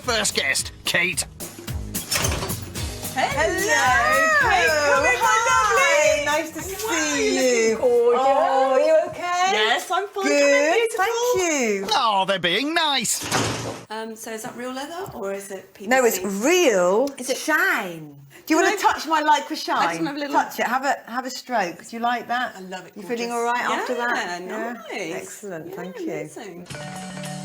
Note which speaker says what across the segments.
Speaker 1: first guest, Kate.
Speaker 2: Hello, Kate.
Speaker 3: Hi, nice to see you.
Speaker 2: Oh,
Speaker 3: are you okay?
Speaker 2: yes, I'm fine.
Speaker 3: Good, thank you.
Speaker 1: Oh, they're being nice.
Speaker 2: So is that real leather or is it PVC?
Speaker 3: No, it's real.
Speaker 2: Is it
Speaker 3: shine? Do you want to touch my lycra shine?
Speaker 2: I just want to have a little...
Speaker 3: Touch it. Have a stroke. Do you like that?
Speaker 2: I love it.
Speaker 3: You
Speaker 2: gorgeous.
Speaker 3: feeling all right after that?
Speaker 2: Yeah, nice.
Speaker 3: Excellent, thank
Speaker 2: amazing.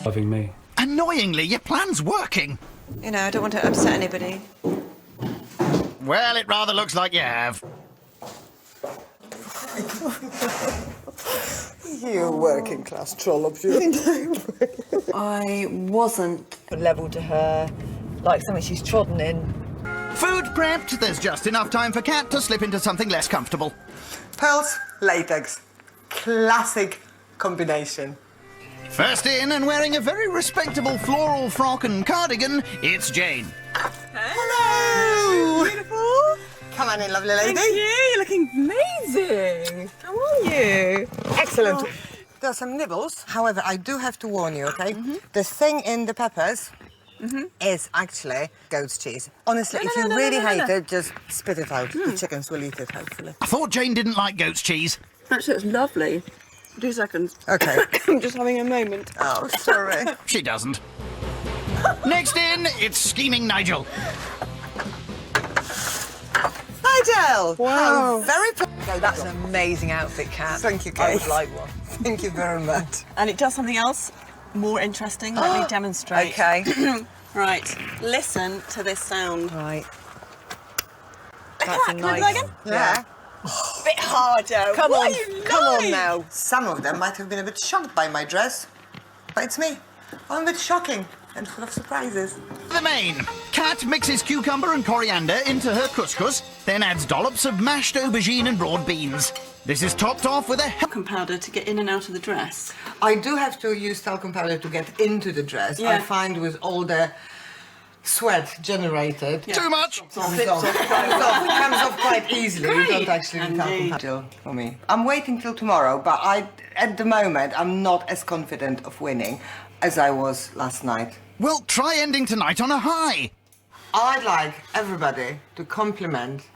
Speaker 4: Loving me.
Speaker 1: Annoyingly, your plan's working.
Speaker 2: You know, I don't want to upset anybody.
Speaker 1: Well, it rather looks like you have.
Speaker 3: You working class trollop, you.
Speaker 2: I wasn't
Speaker 3: Level to her, like something she's trodden in.
Speaker 1: Food prepped, there's just enough time for Kat to slip into something less comfortable.
Speaker 3: Pearls, latex. Classic combination.
Speaker 1: First in and wearing a very respectable floral frock and cardigan, it's Jane.
Speaker 3: Hello! Beautiful. Come on in, lovely lady.
Speaker 2: Thank you. You're looking amazing. How are you?
Speaker 3: Excellent. There are some nibbles. However, I do have to warn you, okay? The thing in the peppers is actually goat's cheese. Honestly, if you really hate it, just spit it out. The chickens will eat it, hopefully.
Speaker 1: I thought Jane didn't like goat's cheese.
Speaker 2: Actually, it's lovely. 2 seconds.
Speaker 3: Okay.
Speaker 2: I'm just having a moment.
Speaker 3: Oh, sorry.
Speaker 1: She doesn't. Next in, it's scheming Nigel.
Speaker 3: Nigel!
Speaker 2: Wow.
Speaker 3: How very... No, that's an amazing outfit, Kat. Thank you, Kate. I would like one. Thank you very much.
Speaker 2: And it does something else more interesting. Let me demonstrate.
Speaker 3: Okay.
Speaker 2: Right. Listen to this sound.
Speaker 3: Right.
Speaker 2: That's a nice... Can I do that again?
Speaker 3: Yeah.
Speaker 2: Bit harder.
Speaker 3: Come
Speaker 2: What
Speaker 3: on,
Speaker 2: are you
Speaker 3: come on
Speaker 2: like?
Speaker 3: now. Some of them might have been a bit shocked by my dress, but it's me. I'm a bit shocking and full of surprises.
Speaker 1: The main. Kat mixes cucumber and coriander into her couscous, then adds dollops of mashed aubergine and broad beans. This is topped off with a
Speaker 2: Talcum powder to get in and out of the dress.
Speaker 3: I do have to use talcum powder to get into the dress.
Speaker 2: Yeah.
Speaker 3: I find with all the sweat generated,
Speaker 1: too much.
Speaker 3: comes off quite easily. You don't actually need talcum
Speaker 2: Indeed.
Speaker 3: powder for me. I'm waiting till tomorrow, but at the moment, I'm not as confident of winning as I was last night.
Speaker 1: Well, try ending tonight on a high.
Speaker 3: I'd like everybody to compliment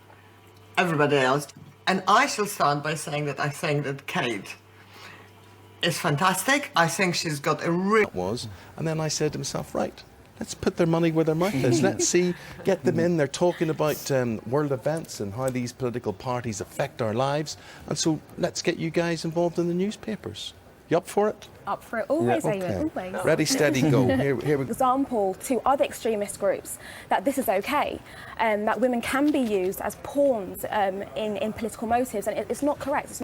Speaker 3: everybody else. And I shall start by saying that I think that Kate is fantastic. I think she's got a real...
Speaker 5: was, and then I said to myself, right, let's put their money where their mouth is. Let's see, get them in. They're talking about world events and how these political parties affect our lives. And so let's get you guys involved in the newspapers. You up for it?
Speaker 6: Up for it. Always,
Speaker 5: Yeah,
Speaker 6: Eamon, always.
Speaker 5: Ready, steady, go. Here we go.
Speaker 6: Example to other extremist groups that this is okay, that women can be used as pawns in political motives, and it's not correct.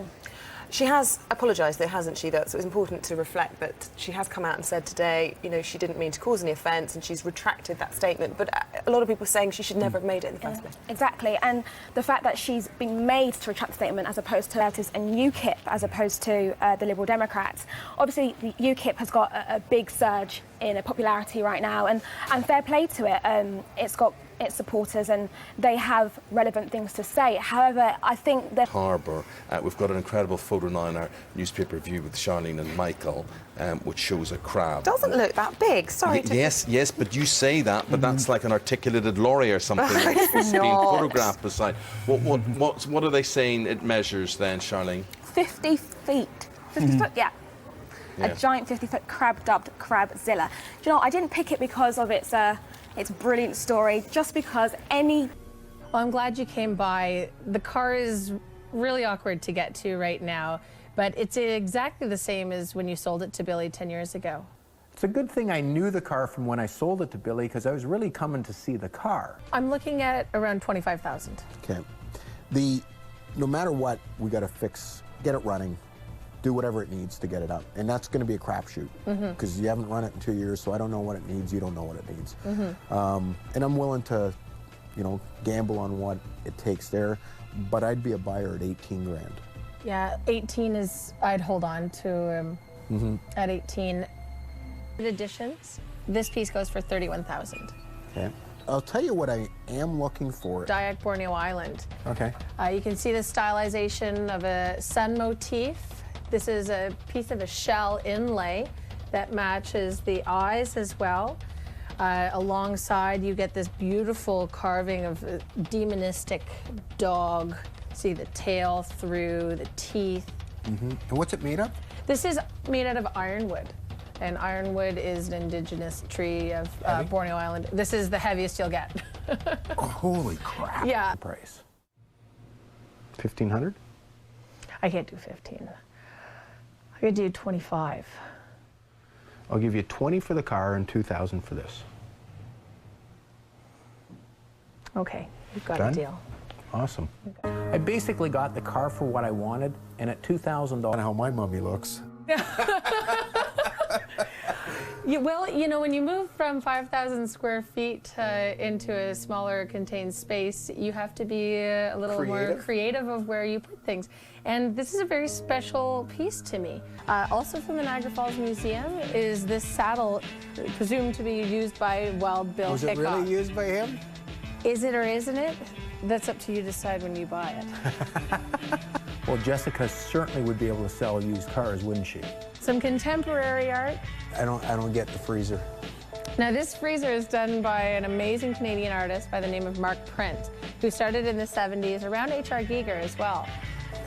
Speaker 7: She has apologised, though, hasn't she? So it was important to reflect that she has come out and said today, you know, she didn't mean to cause any offence, and she's retracted that statement. But a lot of people are saying she should never have made it in the first place.
Speaker 6: Exactly, and the fact that she's been made to retract the statement as opposed to Conservatives and UKIP as opposed to the Liberal Democrats. Obviously, the UKIP has got a big surge in popularity right now, and fair play to it. It's got its supporters and they have relevant things to say. However, I think that...
Speaker 5: Harbour, we've got an incredible photo now in our newspaper review with Charlene and Michael, which shows a crab.
Speaker 7: Doesn't look that big, sorry.
Speaker 5: Yes, but you say that, but that's like an articulated lorry or something that's being photographed beside. What are they saying it measures then, Charlene?
Speaker 6: 50 feet. 50 foot, yeah. A giant 50-foot crab dubbed Crabzilla. Do you know, I didn't pick it because of its brilliant story, just because any...
Speaker 8: Well, I'm glad you came by. The car is really awkward to get to right now, but it's exactly the same as when you sold it to Billy 10 years ago.
Speaker 9: It's a good thing I knew the car from when I sold it to Billy, because I was really coming to see the car.
Speaker 8: I'm looking at around 25,000.
Speaker 9: Okay. No matter what, we got to get it running, do whatever it needs to get it up. And that's going to be a crapshoot, because you haven't run it in 2 years, so I don't know what it needs, you don't know what it needs. And I'm willing to, gamble on what it takes there, but I'd be a buyer at 18 grand.
Speaker 8: Yeah, 18 is, I'd hold on to at 18. Additions, this piece goes for 31,000.
Speaker 9: Okay. I'll tell you what I am looking for.
Speaker 8: Dayak Borneo Island.
Speaker 9: Okay.
Speaker 8: You can see the stylization of a sun motif. This is a piece of a shell inlay that matches the eyes as well. Alongside, you get this beautiful carving of a demonistic dog. See the tail through, the teeth.
Speaker 9: And what's it made of?
Speaker 8: This is made out of ironwood. And ironwood is an indigenous tree of Borneo Island. This is the heaviest you'll get.
Speaker 9: Oh, holy crap.
Speaker 8: Yeah.
Speaker 9: Price. 1,500?
Speaker 8: I can't do 15. I could do 25.
Speaker 9: I'll give you 20 for the car and 2,000 for this.
Speaker 8: Okay, you've got
Speaker 9: Done?
Speaker 8: a deal.
Speaker 9: Awesome. I basically got the car for what I wanted, and at $2,000. How my mummy looks.
Speaker 8: Well, you know, when you move from 5,000 square feet into a smaller contained space, you have to be a little more creative of where you put things. And this is a very special piece to me. Also from the Niagara Falls Museum is this saddle, presumed to be used by Wild Bill
Speaker 9: Was
Speaker 8: Hickok.
Speaker 9: it really used by him?
Speaker 8: Is it or isn't it? That's up to you to decide when you buy it.
Speaker 9: Well, Jessica certainly would be able to sell used cars, wouldn't she?
Speaker 8: Some contemporary art.
Speaker 9: I don't get the freezer.
Speaker 8: Now this freezer is done by an amazing Canadian artist by the name of Mark Print, who started in the 70s around H.R. Giger as well.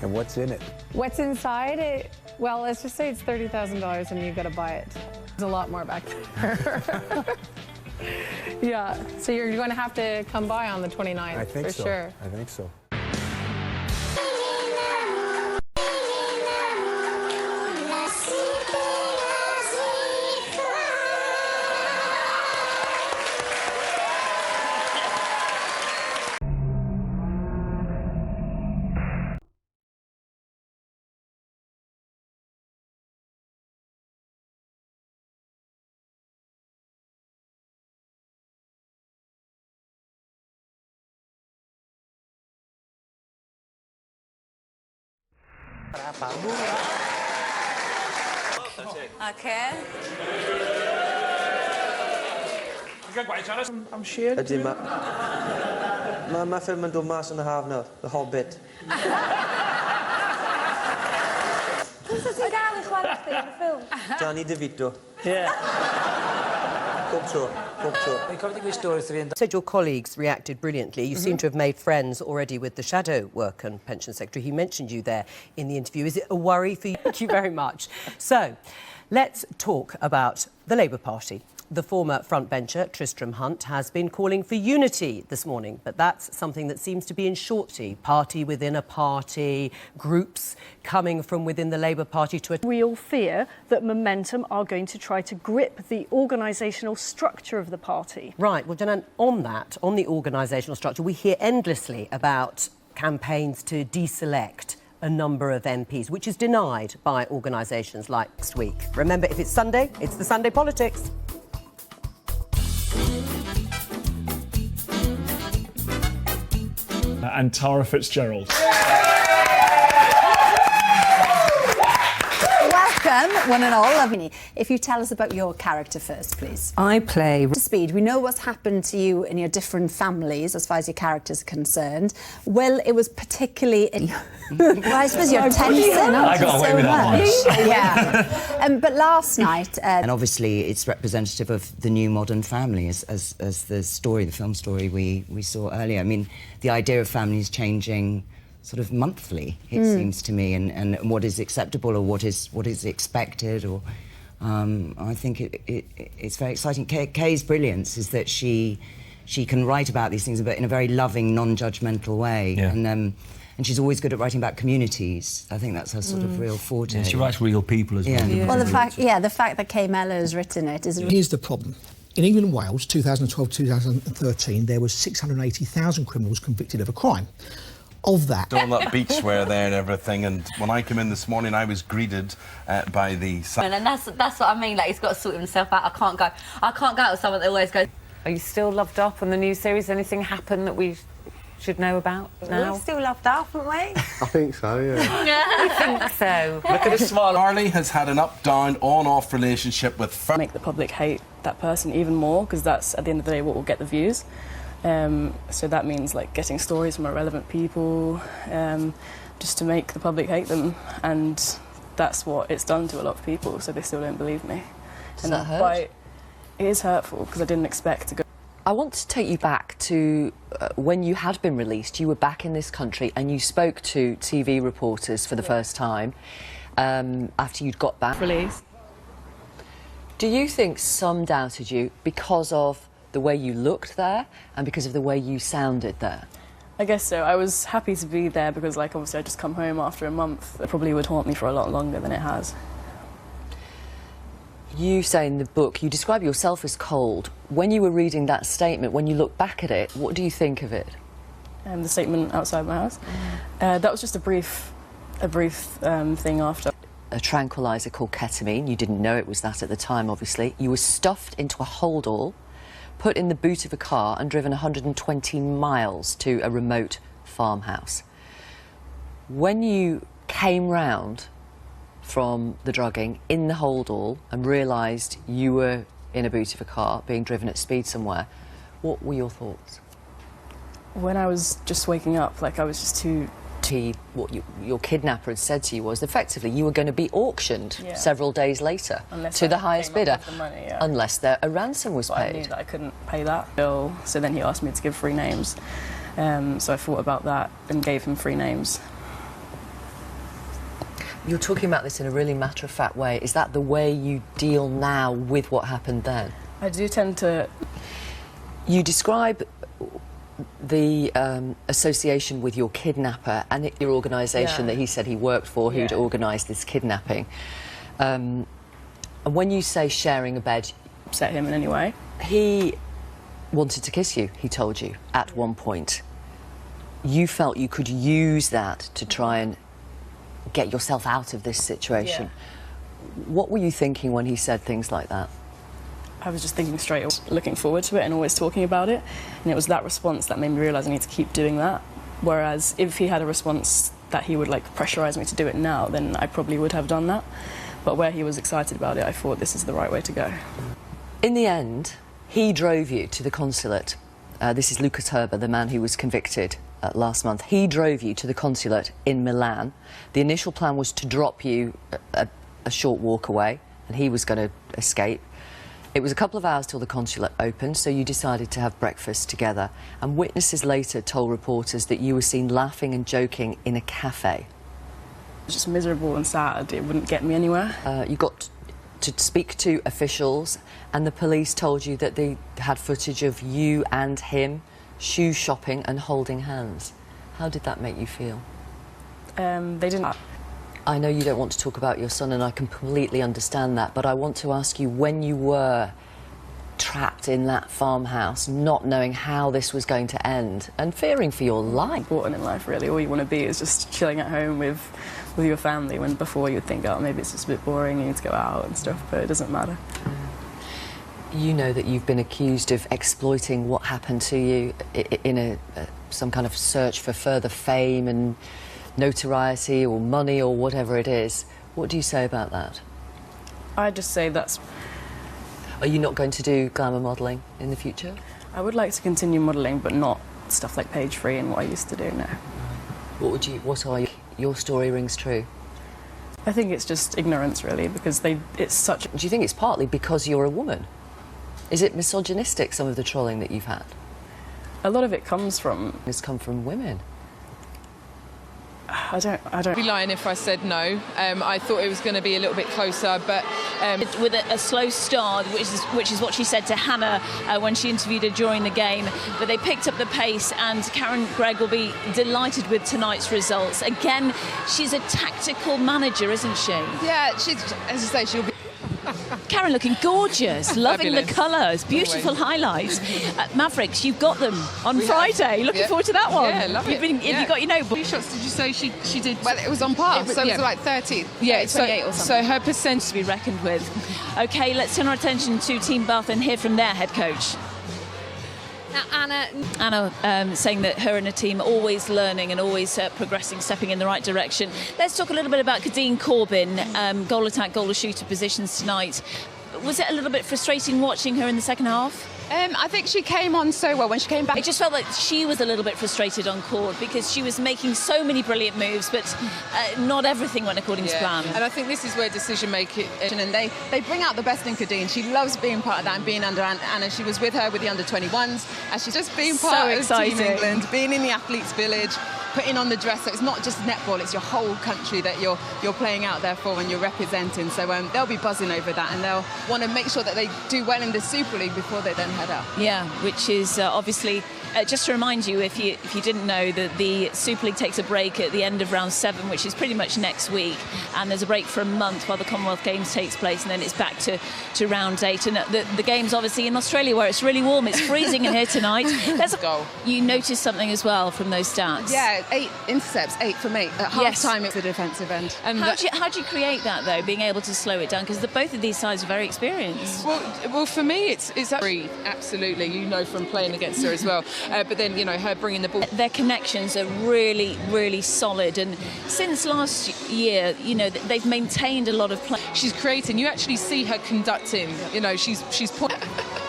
Speaker 9: And what's in it?
Speaker 8: What's inside? Well, let's just say it's $30,000 and you've got to buy it. There's a lot more back there. Yeah, so you're going to have to come by on the 29th,
Speaker 9: I think
Speaker 8: for
Speaker 9: so.
Speaker 8: sure.
Speaker 9: I think so.
Speaker 4: Okay.
Speaker 10: I'm sure.
Speaker 4: Ydy, mae ffilm yn dod mas yn y haf nawr, The Hobbit.
Speaker 6: Pwy sy'n gael i chwarae chdi yn y ffilm?
Speaker 4: Danny DeVito.
Speaker 11: Said your colleagues reacted brilliantly. You seem to have made friends already with the Shadow Work and Pension Secretary. He mentioned you there in the interview. Is it a worry for you? Thank you very much. So, let's talk about the Labour Party. The former frontbencher, Tristram Hunt, has been calling for unity this morning, but that's something that seems to be in shorty. Party within a party, groups coming from within the Labour Party to...
Speaker 12: Real fear that Momentum are going to try to grip the organisational structure of the party.
Speaker 11: Right, well, Janan, on that, on the organisational structure, we hear endlessly about campaigns to deselect a number of MPs, which is denied by organisations like Next Week. Remember, if it's Sunday, it's the Sunday politics.
Speaker 13: And Tara Fitzgerald.
Speaker 14: Welcome, one and all. If you tell us about your character first, please.
Speaker 15: I play...
Speaker 14: Speed, we know what's happened to you in your different families as far as your characters are concerned. Well, it was particularly... well, I suppose you're tensing up
Speaker 13: I got away
Speaker 14: so
Speaker 13: with that
Speaker 14: much.
Speaker 13: once.
Speaker 14: Yeah. But last night...
Speaker 15: and obviously it's representative of the new modern family as the story, the film story we saw earlier. I mean, the idea of families changing sort of monthly, it seems to me, and what is acceptable or what is expected, or I think it's very exciting. Kay's brilliance is that she can write about these things, but in a very loving, non-judgmental way.
Speaker 13: Yeah.
Speaker 15: And she's always good at writing about communities. I think that's her sort of real forte.
Speaker 13: Yeah, she writes real people as well.
Speaker 14: Well, the fact that Kay Mellor has written it is...
Speaker 16: Here's the problem. In England and Wales, 2012-2013, there was 680,000 criminals convicted of a crime. Of that...
Speaker 5: All that beach wear there and everything, and when I came in this morning, I was greeted by the...
Speaker 17: And that's what I mean, like, he's got to sort himself out. I can't go out with someone that always goes...
Speaker 7: Are you still loved up on the new series? Anything happen that we should know about now?
Speaker 2: We're still loved up, haven't we?
Speaker 9: I think so, yeah.
Speaker 7: I think so.
Speaker 5: Look at his smile. Harley has had an up-down, on-off relationship with...
Speaker 18: Make the public hate that person even more, because that's, at the end of the day, what will get the views. So that means, like, getting stories from irrelevant people, just to make the public hate them, and that's what it's done to a lot of people, so they still don't believe me.
Speaker 17: Does that hurt?
Speaker 18: It is hurtful because I didn't expect to go.
Speaker 10: I want to take you back to when you had been released. You were back in this country and you spoke to TV reporters for the first time after you'd got back.
Speaker 18: Released.
Speaker 10: Do you think some doubted you because of the way you looked there and because of the way you sounded there?
Speaker 18: I guess so. I was happy to be there because, like, obviously I just come home after a month. It probably would haunt me for a lot longer than it has.
Speaker 10: You say in the book, you describe yourself as cold. When you were reading that statement, when you look back at it, what do you think of it?
Speaker 18: The statement outside my house? That was just a brief thing after.
Speaker 10: A tranquilizer called ketamine. You didn't know it was that at the time, obviously. You were stuffed into a holdall, put in the boot of a car and driven 120 miles to a remote farmhouse. When you came round from the drugging in the holdall and realised you were in a boot of a car being driven at speed somewhere, what were your thoughts?
Speaker 18: When I was just waking up, like, I was just too...
Speaker 10: What your kidnapper had said to you was effectively you were going to be auctioned several days later to the highest bidder, unless a ransom was paid.
Speaker 18: I knew that I couldn't pay that bill, so then he asked me to give 3 names. So I thought about that and gave him 3 names.
Speaker 10: You're talking about this in a really matter-of-fact way. Is that the way you deal now with what happened then?
Speaker 18: I do tend to...
Speaker 10: You describe the association with your kidnapper and your organisation that he said he worked for, who'd organised this kidnapping. And when you say sharing a bed...
Speaker 18: Upset him in any way?
Speaker 10: He wanted to kiss you, he told you, at one point. You felt you could use that to try and get yourself out of this situation. What were you thinking when he said things like that?
Speaker 18: I was just thinking straight, looking forward to it and always talking about it. And it was that response that made me realise I need to keep doing that. Whereas if he had a response that he would, like, pressurise me to do it now, then I probably would have done that. But where he was excited about it, I thought this is the right way to go.
Speaker 10: In the end, he drove you to the consulate. This is Luca Turba, the man who was convicted last month. He drove you to the consulate in Milan. The initial plan was to drop you a short walk away, and he was going to escape. It was a couple of hours till the consulate opened, so you decided to have breakfast together. And witnesses later told reporters that you were seen laughing and joking in a cafe.
Speaker 18: It was just miserable and sad. It wouldn't get me anywhere.
Speaker 10: You got to speak to officials, and the police told you that they had footage of you and him shoe shopping and holding hands. How did that make you feel?
Speaker 18: They didn't...
Speaker 10: I know you don't want to talk about your son, and I completely understand that, but I want to ask you, when you were trapped in that farmhouse, not knowing how this was going to end, and fearing for your life...
Speaker 18: Important in life, really. All you want to be is just chilling at home with your family, when before you'd think, oh, maybe it's just a bit boring, you need to go out and stuff, but it doesn't matter.
Speaker 10: You know that you've been accused of exploiting what happened to you in some kind of search for further fame and notoriety or money or whatever it is. What do you say about that?
Speaker 18: I just say that's...
Speaker 10: Are you not going to do glamour modelling in the future?
Speaker 18: I would like to continue modelling, but not stuff like Page 3 and what I used to do now.
Speaker 10: What are your story rings true?
Speaker 18: I think it's just ignorance, really, because it's such...
Speaker 10: Do you think it's partly because you're a woman? Is it misogynistic, some of the trolling that you've had?
Speaker 18: A lot of it comes from...
Speaker 10: It's come from women.
Speaker 18: I don't...
Speaker 2: I'd be lying if I said no. I thought it was going to be a little bit closer, but...
Speaker 19: With a slow start, which is what she said to Hannah when she interviewed her during the game, but they picked up the pace, and Karen Gregg will be delighted with tonight's results. Again, she's a tactical manager, isn't she?
Speaker 2: Yeah, she's, as I say, she'll be...
Speaker 19: Karen looking gorgeous, loving
Speaker 2: Fabulous.
Speaker 19: the colours, beautiful
Speaker 2: Always.
Speaker 19: highlights. Mavericks, you've got them on Friday. Looking forward to that one.
Speaker 2: Yeah, love it.
Speaker 19: Have you got your notebook?
Speaker 2: How many shots did you say she did? Well, it was on par, so it was like 30.
Speaker 19: Yeah, 28 or something.
Speaker 2: So her percentage
Speaker 19: to be reckoned with. OK, let's turn our attention to Team Bath and hear from their head coach. Now, Anna saying that her and her team are always learning and always progressing, stepping in the right direction. Let's talk a little bit about Kadeen Corbin, goal attack, goal shooter positions tonight. Was it a little bit frustrating watching her in the second half?
Speaker 2: I think she came on so well when she came back.
Speaker 19: It just felt like she was a little bit frustrated on court because she was making so many brilliant moves, but not everything went according to plan.
Speaker 2: And I think this is where decision making, and they bring out the best in Kadeen. She loves being part of that and being under Anna. She was with her with the under-21s, and she's just being part of Team England, being in the athletes' village, putting on the dress. So it's not just netball; it's your whole country that you're playing out there for and you're representing. So they'll be buzzing over that, and they'll want to make sure that they do well in the Super League before they then head out.
Speaker 19: Yeah, which is obviously, just to remind you, if you didn't know, that the Super League takes a break at the end of round 7, which is pretty much next week, and there's a break for a month while the Commonwealth Games takes place, and then it's back to round 8. And the game's obviously in Australia, where it's really warm. It's freezing in here tonight. There's a goal. You noticed something as well from those stats?
Speaker 2: Yeah, 8 intercepts, 8 from 8. At half-time, it's the defensive end.
Speaker 19: How do you create that, though, being able to slow it down? Because both of these sides are very experienced.
Speaker 2: Well, for me, it's absolutely. You know from playing against her as well. But then, you know, her bringing the ball.
Speaker 19: Their connections are really, really solid. And since last year, you know, they've maintained a lot of play.
Speaker 2: She's creating. You actually see her conducting. You know, she's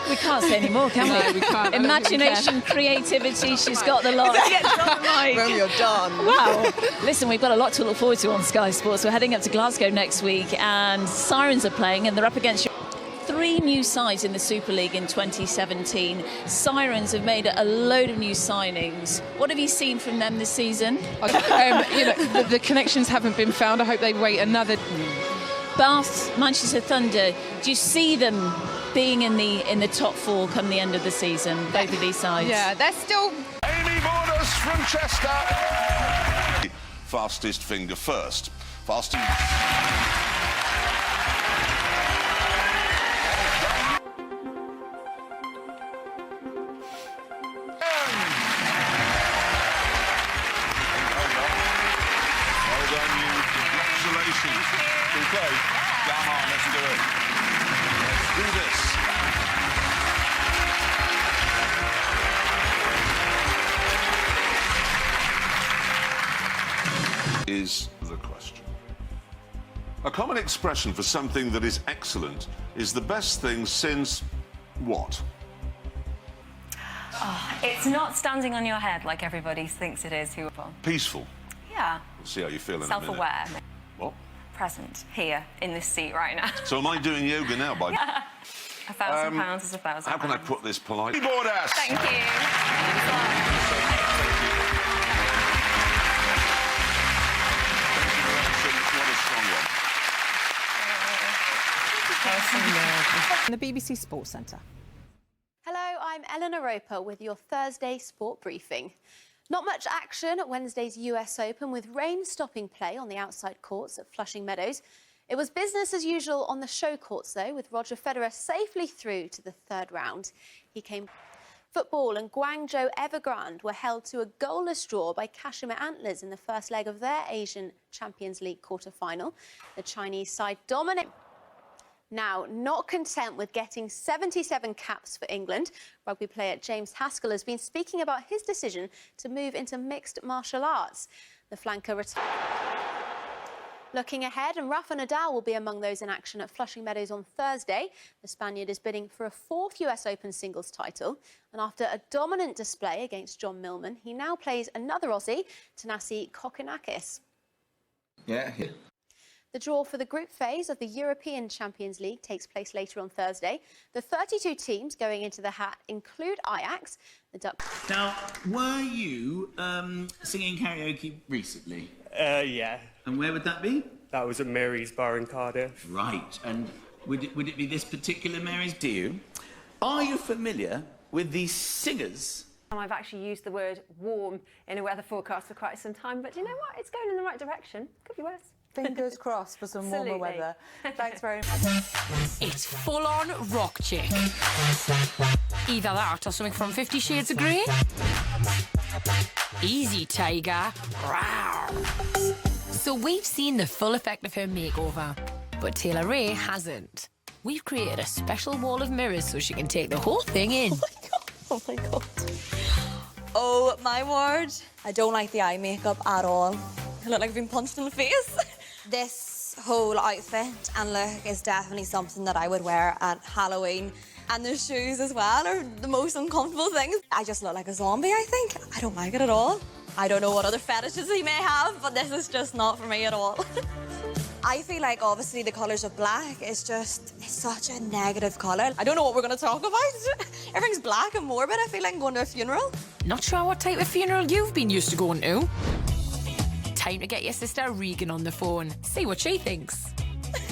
Speaker 19: We can't say any more, can we?
Speaker 2: No, we can't.
Speaker 19: Imagination, creativity, she's got the lot.
Speaker 2: Well, you're done.
Speaker 19: Wow. Listen, we've got a lot to look forward to on Sky Sports. We're heading up to Glasgow next week, and Sirens are playing, and they're up against 3 new sides in the Super League in 2017. Sirens have made a load of new signings. What have you seen from them this season?
Speaker 2: You know, the connections haven't been found. I hope they wait another.
Speaker 19: Bath, Manchester Thunder. Do you see them being in the top 4 come the end of the season? Both of these sides.
Speaker 2: Yeah, they're still.
Speaker 20: Amy Borders from Chester. Fastest finger first. Fastest. Play. Come on, let's do it. Let's do this. Is the question. A common expression for something that is excellent is the best thing since what?
Speaker 21: Oh, it's not standing on your head like everybody thinks it is.
Speaker 20: Peaceful.
Speaker 21: Yeah.
Speaker 20: We'll see how you feel in a minute.
Speaker 21: Self-aware.
Speaker 20: What?
Speaker 21: Present here in this seat right now.
Speaker 20: So am I doing yoga now? By
Speaker 21: £1,000 is £1,000.
Speaker 20: How can I put this politely? Board ass.
Speaker 21: Thank you.
Speaker 22: The BBC Sports Centre.
Speaker 23: Hello, I'm Eleanor Roper with your Thursday sport briefing. Not much action at Wednesday's US Open, with rain stopping play on the outside courts at Flushing Meadows. It was business as usual on the show courts, though, with Roger Federer safely through to the 3rd round. Football and Guangzhou Evergrande were held to a goalless draw by Kashmir Antlers in the first leg of their Asian Champions League quarter-final. The Chinese side dominated. Now, not content with getting 77 caps for England, rugby player James Haskell has been speaking about his decision to move into mixed martial arts. The flanker retired. Looking ahead, and Rafa Nadal will be among those in action at Flushing Meadows on Thursday. The Spaniard is bidding for a 4th US Open singles title. And after a dominant display against John Millman, he now plays another Aussie, Thanasi Kokkinakis.
Speaker 24: Yeah.
Speaker 23: The draw for the group phase of the European Champions League takes place later on Thursday. The 32 teams going into the hat include Ajax, the Dutch.
Speaker 24: Now, were you singing karaoke recently?
Speaker 25: Yeah.
Speaker 24: And where would that be?
Speaker 25: That was at Mary's Bar in Cardiff.
Speaker 24: Right. And would it be this particular Mary's? Do you? Are you familiar with these singers?
Speaker 26: I've actually used the word warm in a weather forecast for quite some time, but you know what? It's going in the right direction. Could be worse.
Speaker 27: Fingers crossed for some warmer weather. Thanks very much.
Speaker 28: It's full-on rock chick. Either that or something from 50 Shades of Grey. Easy, Tiger. So we've seen the full effect of her makeover, but Taylor Ray hasn't. We've created a special wall of mirrors so she can take the whole thing in.
Speaker 27: Oh my god. Oh my word. I don't like the eye makeup at all. I look like I've been punched in the face. This whole outfit and look is definitely something that I would wear at Halloween. And the shoes as well are the most uncomfortable things. I just look like a zombie, I think. I don't like it at all. I don't know what other fetishes he may have, but this is just not for me at all. I feel like, obviously, the colours of black is just, it's such a negative colour. I don't know what we're going to talk about. Everything's black and morbid. I feel like I'm going to a funeral.
Speaker 28: Not sure what type of funeral you've been used to going to. Time to get your sister Regan on the phone. See what she thinks.
Speaker 27: Let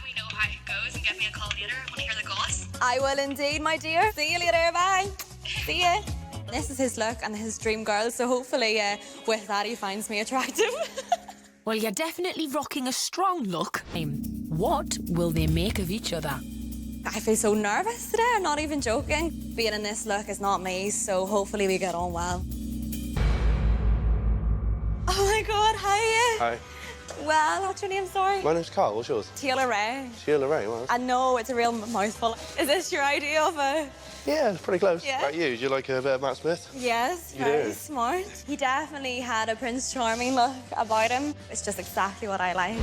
Speaker 27: me know how it goes and give me a call later. I want to hear the goss. I will indeed, my dear. See you later. Bye. See ya. This is his look and his dream girl, so hopefully with that he finds me attractive.
Speaker 28: Well, you're definitely rocking a strong look. What will they make of each other?
Speaker 27: I feel so nervous today, I'm not even joking. Being in this look is not me, so hopefully we get on well. Oh my God, hi.
Speaker 1: Hi.
Speaker 27: Well, what's your name, sorry?
Speaker 1: My name's Carl, what's yours?
Speaker 27: Taylor Ray.
Speaker 1: Sheila Ray, well.
Speaker 27: I know, it's a real mouthful. Is this your idea of a...
Speaker 1: Yeah, it's pretty close.
Speaker 27: Yeah.
Speaker 1: What about you? Do you like a bit of Matt Smith?
Speaker 27: Yes,
Speaker 1: You
Speaker 27: very
Speaker 1: do?
Speaker 27: smart. He definitely had a Prince Charming look about him. It's just exactly what I like.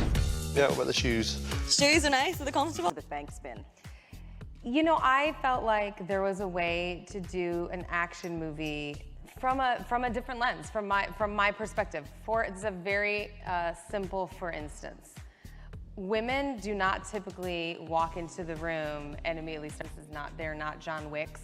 Speaker 1: Yeah, what about the shoes?
Speaker 27: Shoes are nice, are they comfortable?
Speaker 3: The bank spin. You know, I felt like there was a way to do an action movie from a different lens, from my perspective. It's a very simple, for instance. Women do not typically walk into the room and immediately start. They're not John Wicks,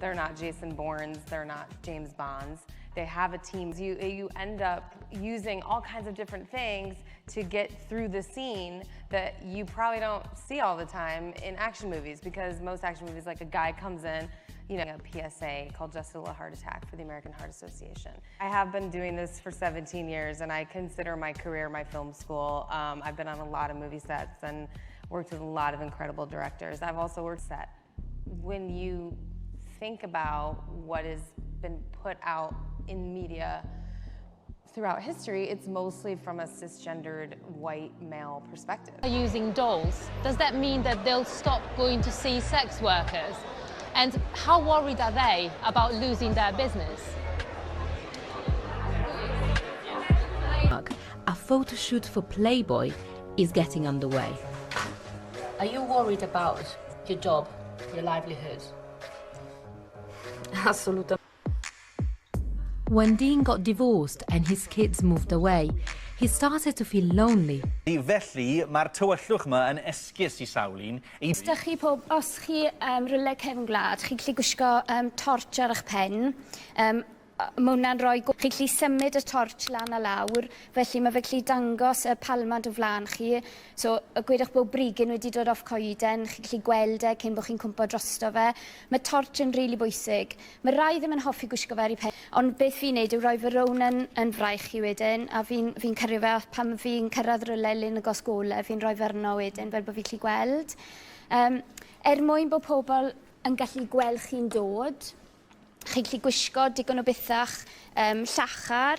Speaker 3: they're not Jason Bournes, they're not James Bonds. They have a team. You end up using all kinds of different things to get through the scene that you probably don't see all the time in action movies, because most action movies, like a guy comes in, you know, a PSA called Just a Little Heart Attack for the American Heart Association. I have been doing this for 17 years, and I consider my career my film school. I've been on a lot of movie sets and worked with a lot of incredible directors. I've also worked set. When you think about what has been put out in media throughout history, it's mostly from a cisgendered white male perspective.
Speaker 4: Using dolls, does that mean that they'll stop going to see sex workers? And how worried are they about losing their business?
Speaker 6: A photo shoot for Playboy is getting underway.
Speaker 28: Are you worried about your job, your livelihood?
Speaker 6: Absolutely. When Dean got divorced and his kids moved away, he started to feel lonely.
Speaker 8: Felly, mae'r tywyllwch yma yn esgus I sawl un.
Speaker 4: Os chi rhywle cefn gwlad, chi'n gallu gwisgo torch ar eich pen. Mae hwnna'n rhoi... Chi'n gallu symud y torch lan a lawr, felly mae fe gallu dangos y palmad o flaen chi. So, gwedwch bod brigyn wedi dod off coeden, chi'n gallu gweld e cyn bod chi'n cwmpo drosto fe. Mae torch yn rili bwysig. Mae rai ddim yn hoffi gwisgo fe ar ei pen, ond beth fi'n neud yw rhoi fy rown yn fraich I wedyn, a fi'n cyrru fe pan fi'n cyrraedd rywle lyn y gosgole, fi'n rhoi fe arno wedyn fel bod fi'n gallu gweld. Mwyn bod pobl yn gallu gweld chi'n dod, chi'n gallu gwisgo digon o bethach llachar,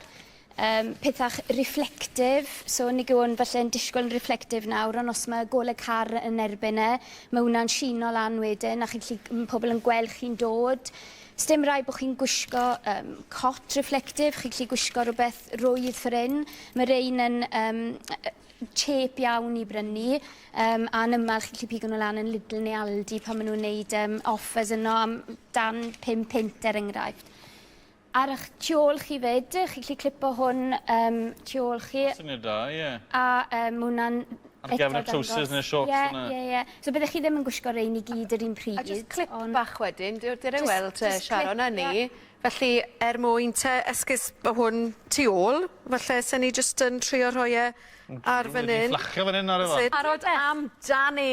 Speaker 4: pethach reflectif, so ni gwyn falle'n disgwyl yn reflectif nawr, ond os mae golau car yn erbyn e, mae hwnna'n sino lan wedyn, a chi'n gallu, pobl yn gweld chi'n dod. Sdim rai bod chi'n gwisgo cot reflectif, chi'n gallu gwisgo rhywbeth rwydd ffrin. Mae rein yn chep iawn I brynu, a'n ymal chi'n gallu pigo nhw lan yn Lidl neu Aldi pan maen nhw'n neud offers yno am dan £5 enghraifft. Ar eich tiol chi fyd, chi'n gallu clipo hwn tiol chi.
Speaker 8: Syniad da, ie.
Speaker 4: A mae hwnna'n...
Speaker 8: Ar gefn y trowsus neu shorts yna.
Speaker 4: Ie. So byddech chi ddim yn gwisgo rein I gyd yr un pryd.
Speaker 26: A just clip bach wedyn, dyrau weld Sharon a ni. Felly, mwyn te esgus bod hwn tu ôl, falle sy'n ni jyst yn trio rhoi e ar fan hyn.
Speaker 8: Fflachio fan hyn ar efo.
Speaker 26: Barod amdani.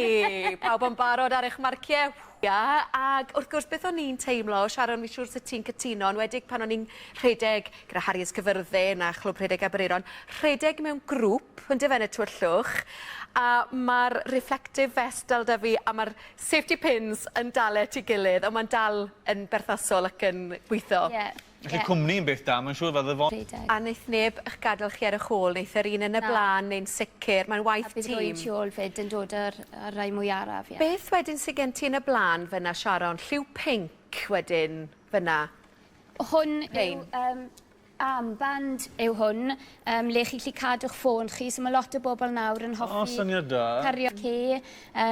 Speaker 26: Pawb yn barod ar eich marciau. Ac wrth gwrs, beth o'n i'n teimlo, Sharon, fi siŵr sut ti'n cytuno, yn wedig pan o'n i'n rhedeg gyda Harry Ysgyfyrddin a Chlwb Rhedeg Abereiron, rhedeg mewn grŵp yn dyfennu tywyllwch, a mae'r reflective vest dal da fi, a mae'r safety pins yn dal at ei gilydd, ond mae'n dal yn berthasol ac yn gweithio.
Speaker 8: Felly cwmni'n beth da, mae'n siŵr fydde fo.
Speaker 26: A wneith neb eich gadael chi ar y chôl, wneith yr un yn y blaen neu'n sicr, mae'n waith tîm.
Speaker 4: A bydd rwy'n tiol fyd yn dod ar rai mwy araf.
Speaker 26: Beth wedyn sy'n gen ti yn y blaen fyna, Sharon? Lliw pink wedyn fyna?
Speaker 4: Hwn yw armband yw hwn, le chi'n gallu cadw'ch ffôn chi, so mae lot o bobl nawr yn hoffi...
Speaker 8: O, syniad da.
Speaker 4: ...cario ci, a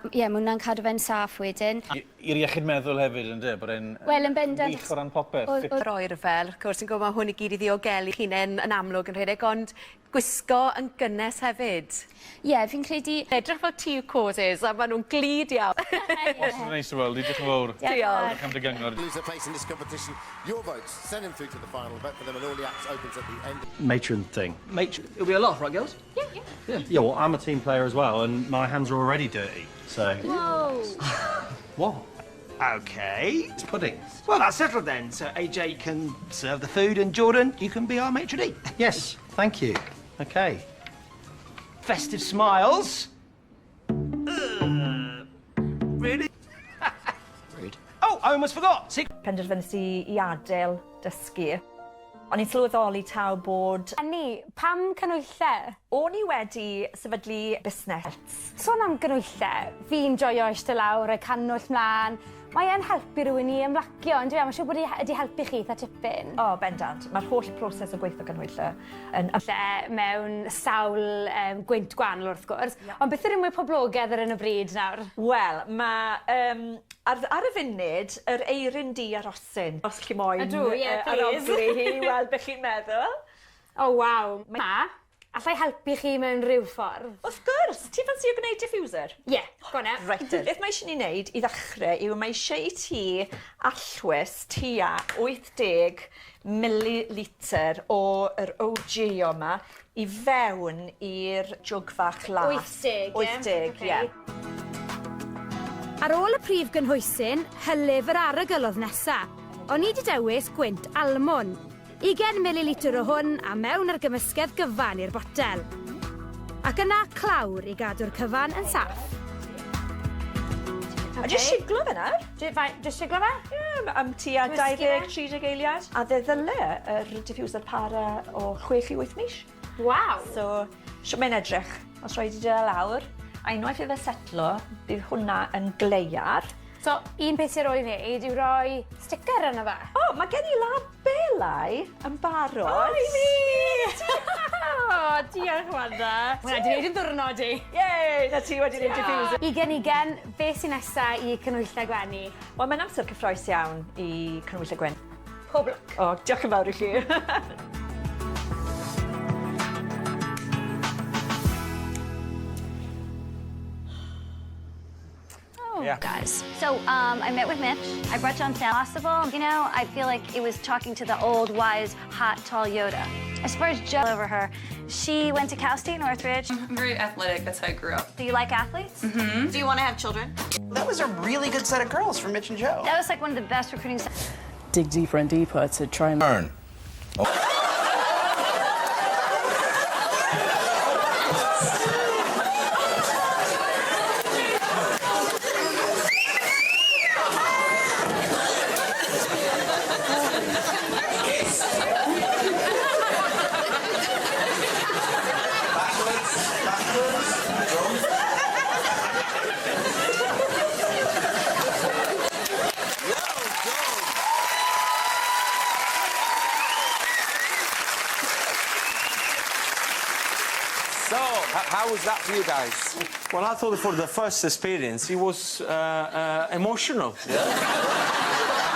Speaker 4: ie, mae hwnna'n cadw fe'n saff wedyn.
Speaker 8: I'r iechyd meddwl hefyd, ynddo? Bod e'n
Speaker 4: Wel, yn bendant...
Speaker 8: wych o ran popeth.
Speaker 26: Roi'r fel, wrth gwrs, yn gwybod mae hwn i gyd i ddiogelu hunain yn amlwg yn rhedeg, ond gwisgo yn gynnes hefyd.
Speaker 4: Ie, fi'n credu...
Speaker 26: Edrych fel tew causes, a maen nhw'n glid iawn.
Speaker 8: Os ydyn neis o weld, diolch yn fawr.
Speaker 26: Diolch.
Speaker 8: Am dy gyngor.
Speaker 7: Blues are placing this competition. Your votes, send them through to the final. Vote for them and all the apps opens at the end.
Speaker 9: Matron thing. It'll be a laugh, right, girls? Yeah, well, I'm a team player as well, and my hands are already dirty, so...
Speaker 4: Whoa!
Speaker 9: What? OK. It's pudding. Well, that's settled then. So AJ can serve the food, and Jordan, you can be our maitre d'. Yes, thank you. OK. Festive smiles. Really? Rude. Oh, I almost forgot.
Speaker 26: Penderfynu i adael dysgu. O'n i'n sylweddoli taw bod...
Speaker 3: Annie, pam canwylle?
Speaker 26: O'n i wedi sefydlu busnes.
Speaker 3: Sôn am ganwylle, fi'n joio eistedd lawr, rhoi canwyll mlaen. Mae e'n helpu rhywun i ymlacio, ond dwi'n siŵr bod wedi helpu chi eitha tipyn.
Speaker 26: O, bendant. Mae'r holl proses o gweithio ganwylle yn...
Speaker 3: Lle mewn sawl gwynt gwahanol wrth gwrs, ond beth yw'r mwy poblogaidd ar yn y bryd nawr?
Speaker 26: Wel, mae... ar y funud, yr eirin di arosyn. Os chi moyn arogli hi, wel, beth chi'n meddwl?
Speaker 3: O, waw. Ma, allai helpu chi mewn rhyw ffordd?
Speaker 26: Wrth gwrs, ti'n fansi o gwneud diffuser?
Speaker 3: Ie, gwana.
Speaker 26: Reit, beth mae eisiau ni wneud i ddechrau yw mae eisiau i ti allwys tua 80 millilitr o'r OG yma i fewn i'r jwg fach las. 80, ie.
Speaker 3: Ar ôl y prif gynhwysyn, hylif yr arogl oedd nesa. O'n i wedi dewis gwynt almwn. 20 millilitr o hwn a mewn ar gymysgedd gyfan i'r botel. Ac yna clawr i gadw'r cyfan yn saff.
Speaker 26: A jyst siglo fe nawr.
Speaker 3: Jyst siglo fe?
Speaker 26: Ie, am tua 20-30 eiliad. A dde ddyle yr diffuser para o 6 i 8 mis.
Speaker 3: Waw!
Speaker 26: So, sio mae'n edrych. Os rhaid i dy lawr, a unwaith i fe setlo, bydd hwnna yn gleiar.
Speaker 3: So, un peth sy'n rhoi wneud yw rhoi sticker yna fe.
Speaker 26: O, mae gen i labelau yn barod.
Speaker 3: O, i fi! O, diolch Wanda. Hwna, di wneud yn ddwrnod i.
Speaker 26: Ie, na ti wedi wneud diffuser.
Speaker 3: Ugen, beth sy'n nesaf i cynwylla gwenu?
Speaker 26: Wel, mae'n amser cyffroes iawn i cynwylla gwen.
Speaker 3: Pob lwc.
Speaker 26: O, diolch yn fawr i chi.
Speaker 11: Yeah. Guys. So I met with Mitch. I brought you on festival. You know, I feel like it was talking to the old, wise, hot, tall Yoda. As far as Jill over her, she went to Cal State Northridge.
Speaker 2: I'm very athletic. That's how I grew up.
Speaker 11: Do you like athletes? Mm-hmm. Do you want to have children?
Speaker 12: That was a really good set of girls from Mitch and Joe.
Speaker 11: That was like one of the best recruiting.
Speaker 18: Dig deeper and deeper to try and
Speaker 5: learn. Oh.
Speaker 13: How was that for you guys?
Speaker 14: Well, I thought for the first experience, it was emotional.
Speaker 13: Yeah.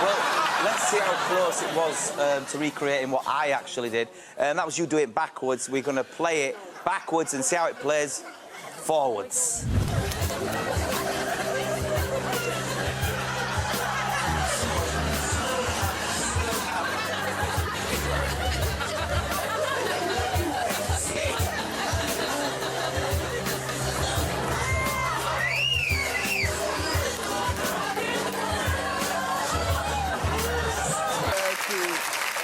Speaker 13: Well, let's see how close it was to recreating what I actually did. And that was you do it backwards. We're going to play it backwards and see how it plays forwards.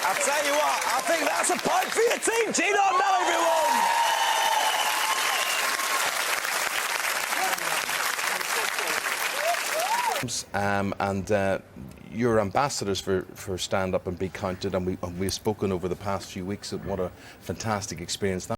Speaker 13: I'll tell you what, I think that's a point for your team. Gino, now everyone.
Speaker 5: And you're ambassadors for Stand Up and Be Counted, and we've spoken over the past few weeks of what a fantastic experience that